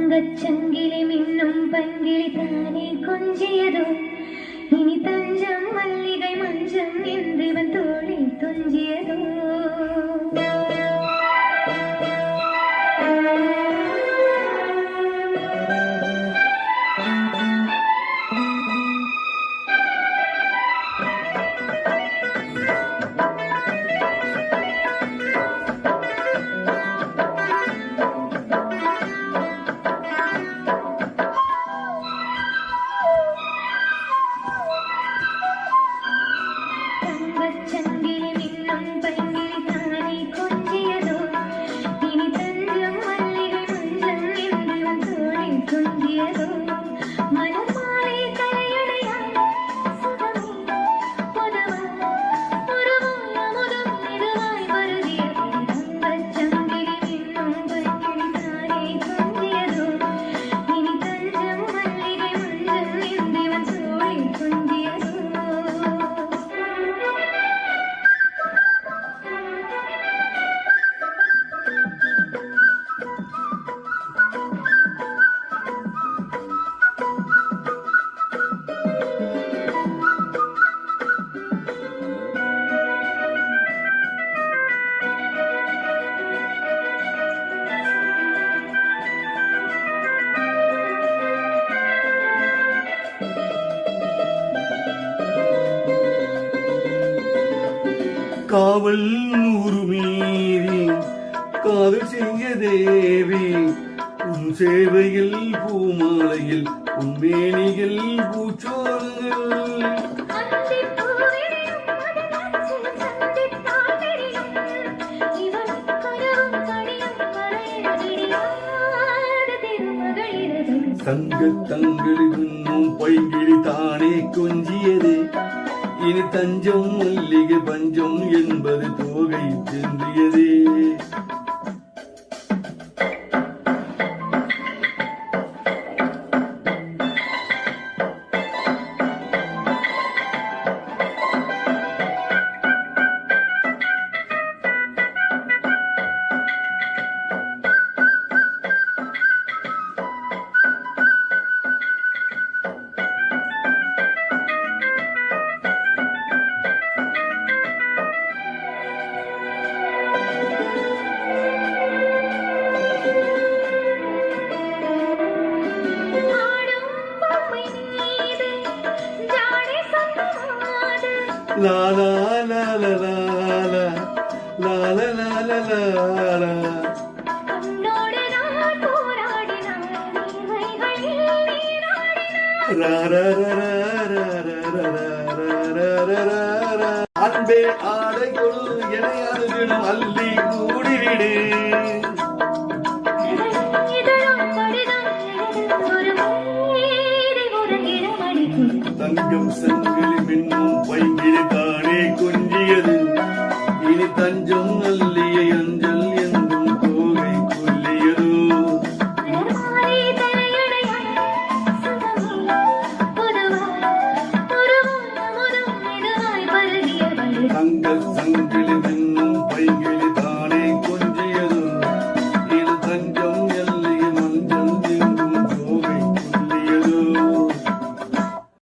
தங்கச்சங்கிலி மின்னும் பங்கிலி தானே கொஞ்சியதோ இனி தஞ்சம் மல்லிகை மஞ்சம் என்றிவன் தோளில் துஞ்சியதோ சங்கிலி மின்னும் பங்கிலி தானே கொஞ்சியதோ இனி தஞ்சம் மல்லிகை மஞ்சம் என்றிவன் தோளில் துஞ்சியதோ மனமாலை தலையணையாய் சுகமே பொதுவா உருவாய் அமுதம் மெதுவாய் வருகியதோ தங்கச்சங்கிலி மின்னும் பங்கிலி தானே கொஞ்சியதோ இனி தஞ்சம் மல்லிகை மஞ்சம் என்றிவன் தோளில் துஞ்சியதோ காவல் நூறு மீறி காதல் செய்ய தேவி உன் சேவையில் பூமாலையில் உன்மேனியில் பூச்சோறுகள் தங்கத்தங்கிலி இன்னும் பைங்கிலி தானே கொஞ்சியதே இனி தஞ்சம் மல்லிகை பஞ்சம் என்பது தோகை சென்றியதே la la la la la la la la la la la la ra ra ra ra ra ra ra ra அன்பே ஆடை கொடு எனையாதுகிடும் அள்ளி கூடிவிடு தங்கம் சங்கிலி மின்னும் பைங்கிலி தானே கொஞ்சியது இனி தஞ்சம் நல்லிய அஞ்சல் என்றும் தோகை கொல்லியதோ தங்கள்